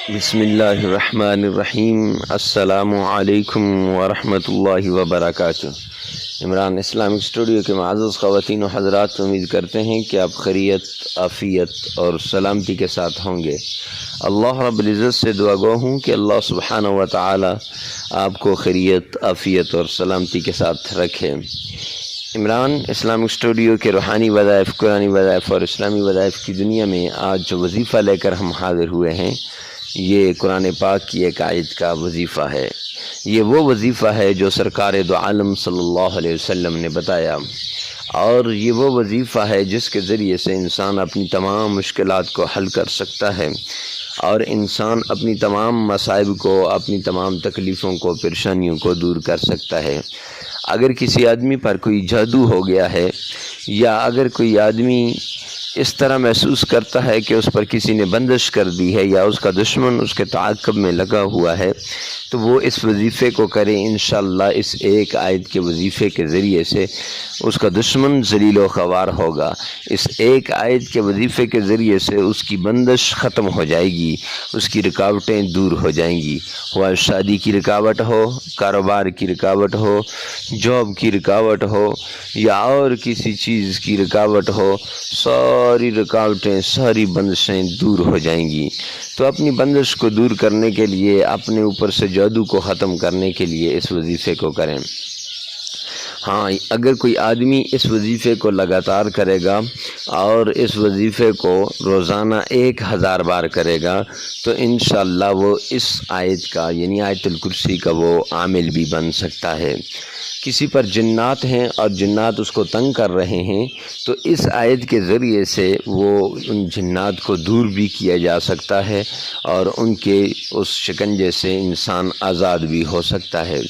بسم اللہ الرحمن الرحیم۔ السلام علیکم ورحمۃ اللہ وبرکاتہ۔ عمران اسلامک اسٹوڈیو کے معزز خواتین و حضرات، امید کرتے ہیں کہ آپ خیریت، عافیت اور سلامتی کے ساتھ ہوں گے۔ اللہ رب العزت سے دعا گو ہوں کہ اللہ سبحانہ و تعالی آپ کو خیریت، عافیت اور سلامتی کے ساتھ رکھے۔ عمران اسلامک اسٹوڈیو کے روحانی وظائف، قرآنی وظائف اور اسلامی وظائف کی دنیا میں آج جو وظیفہ لے کر ہم حاضر ہوئے ہیں، یہ قرآن پاک کی ایک آیت کا وظیفہ ہے۔ یہ وہ وظیفہ ہے جو سرکار دو عالم صلی اللہ علیہ وسلم نے بتایا، اور یہ وہ وظیفہ ہے جس کے ذریعے سے انسان اپنی تمام مشکلات کو حل کر سکتا ہے، اور انسان اپنی تمام مصائب کو، اپنی تمام تکلیفوں کو، پریشانیوں کو دور کر سکتا ہے۔ اگر کسی آدمی پر کوئی جادو ہو گیا ہے، یا اگر کوئی آدمی اس طرح محسوس کرتا ہے کہ اس پر کسی نے بندش کر دی ہے، یا اس کا دشمن اس کے تعاقب میں لگا ہوا ہے، تو وہ اس وظیفے کو کرے۔ انشاءاللہ اس ایک آیت کے وظیفے کے ذریعے سے اس کا دشمن ذلیل و خوار ہوگا۔ اس ایک آیت کے وظیفے کے ذریعے سے اس کی بندش ختم ہو جائے گی، اس کی رکاوٹیں دور ہو جائیں گی۔ وہ شادی کی رکاوٹ ہو، کاروبار کی رکاوٹ ہو، جاب کی رکاوٹ ہو، یا اور کسی چیز کی رکاوٹ ہو، ساری رکاوٹیں، ساری بندشیں دور ہو جائیں گی۔ تو اپنی بندش کو دور کرنے کے لیے، اپنے اوپر سے جادو کو ختم کرنے کے لیے اس وظیفے کو کریں۔ ہاں، اگر کوئی آدمی اس وظیفے کو لگاتار کرے گا اور اس وظیفے کو روزانہ 1000 بار کرے گا، تو انشاءاللہ وہ اس آیت کا، یعنی آیت الکرسی کا وہ عامل بھی بن سکتا ہے۔ کسی پر جنات ہیں اور جنات اس کو تنگ کر رہے ہیں، تو اس آیت کے ذریعے سے وہ ان جنات کو دور بھی کیا جا سکتا ہے، اور ان کے اس شکنجے سے انسان آزاد بھی ہو سکتا ہے۔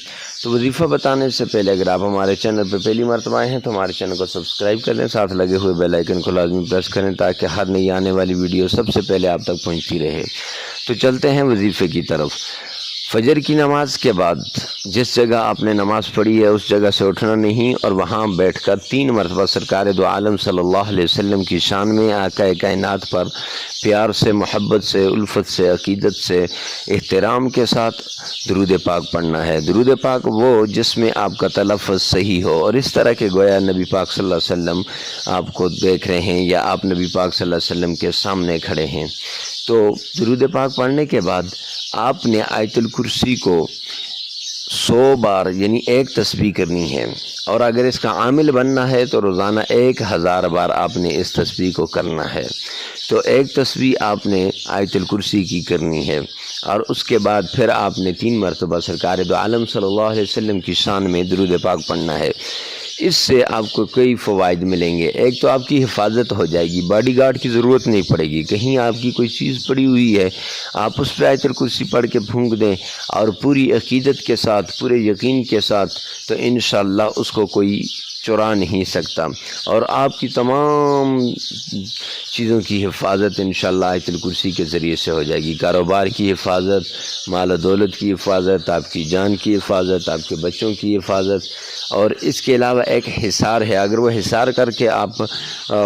تو وظیفہ بتانے سے پہلے اگر آپ ہمارے چینل پہ پہلی مرتبہ آئے ہیں تو ہمارے چینل کو سبسکرائب کر لیں، ساتھ لگے ہوئے بیل آئیکن کو لازمی پریس کریں تاکہ ہر نئی آنے والی ویڈیو سب سے پہلے آپ تک پہنچتی رہے۔ تو چلتے ہیں وظیفے کی طرف۔ فجر کی نماز کے بعد جس جگہ آپ نے نماز پڑھی ہے اس جگہ سے اٹھنا نہیں، اور وہاں بیٹھ کر 3 مرتبہ سرکار دو عالم صلی اللہ علیہ وسلم کی شان میں، آقا کائنات پر پیار سے، محبت سے، الفت سے، عقیدت سے، احترام کے ساتھ درود پاک پڑھنا ہے۔ درود پاک وہ جس میں آپ کا تلفظ صحیح ہو، اور اس طرح کہ گویا نبی پاک صلی اللہ علیہ وسلم آپ کو دیکھ رہے ہیں، یا آپ نبی پاک صلی اللہ علیہ وسلم کے سامنے کھڑے ہیں۔ تو درود پاک پڑھنے کے بعد آپ نے آیت الکرسی کو 100 بار، یعنی 1 تسبیح کرنی ہے، اور اگر اس کا عامل بننا ہے تو روزانہ 1000 بار آپ نے اس تسبیح کو کرنا ہے۔ تو 1 تسبیح آپ نے آیت الکرسی کی کرنی ہے، اور اس کے بعد پھر آپ نے 3 مرتبہ سرکار دو عالم صلی اللہ علیہ وسلم کی شان میں درود پاک پڑھنا ہے۔ اس سے آپ کو کئی فوائد ملیں گے۔ ایک تو آپ کی حفاظت ہو جائے گی، باڈی گارڈ کی ضرورت نہیں پڑے گی۔ کہیں آپ کی کوئی چیز پڑی ہوئی ہے، آپ اس پہ آیت الکرسی پڑھ کے پھونک دیں، اور پوری عقیدت کے ساتھ، پورے یقین کے ساتھ، تو انشاءاللہ اس کو کوئی چرا نہیں سکتا، اور آپ کی تمام چیزوں کی حفاظت انشاءاللہ آیت الکرسی کے ذریعے سے ہو جائے گی۔ کاروبار کی حفاظت، مال و دولت کی حفاظت، آپ کی جان کی حفاظت، آپ کے بچوں کی حفاظت، اور اس کے علاوہ ایک حصار ہے، اگر وہ حصار کر کے آپ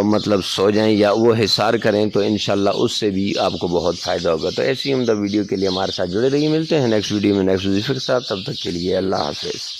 مطلب سو جائیں، یا وہ حصار کریں، تو انشاءاللہ اس سے بھی آپ کو بہت فائدہ ہوگا۔ تو ایسی عمدہ ویڈیو کے لیے ہمارے ساتھ جڑے رہیے۔ ملتے ہیں نیکسٹ ویڈیو میں نیکسٹ وظیفے کے ساتھ، تب تک کے لیے اللہ حافظ۔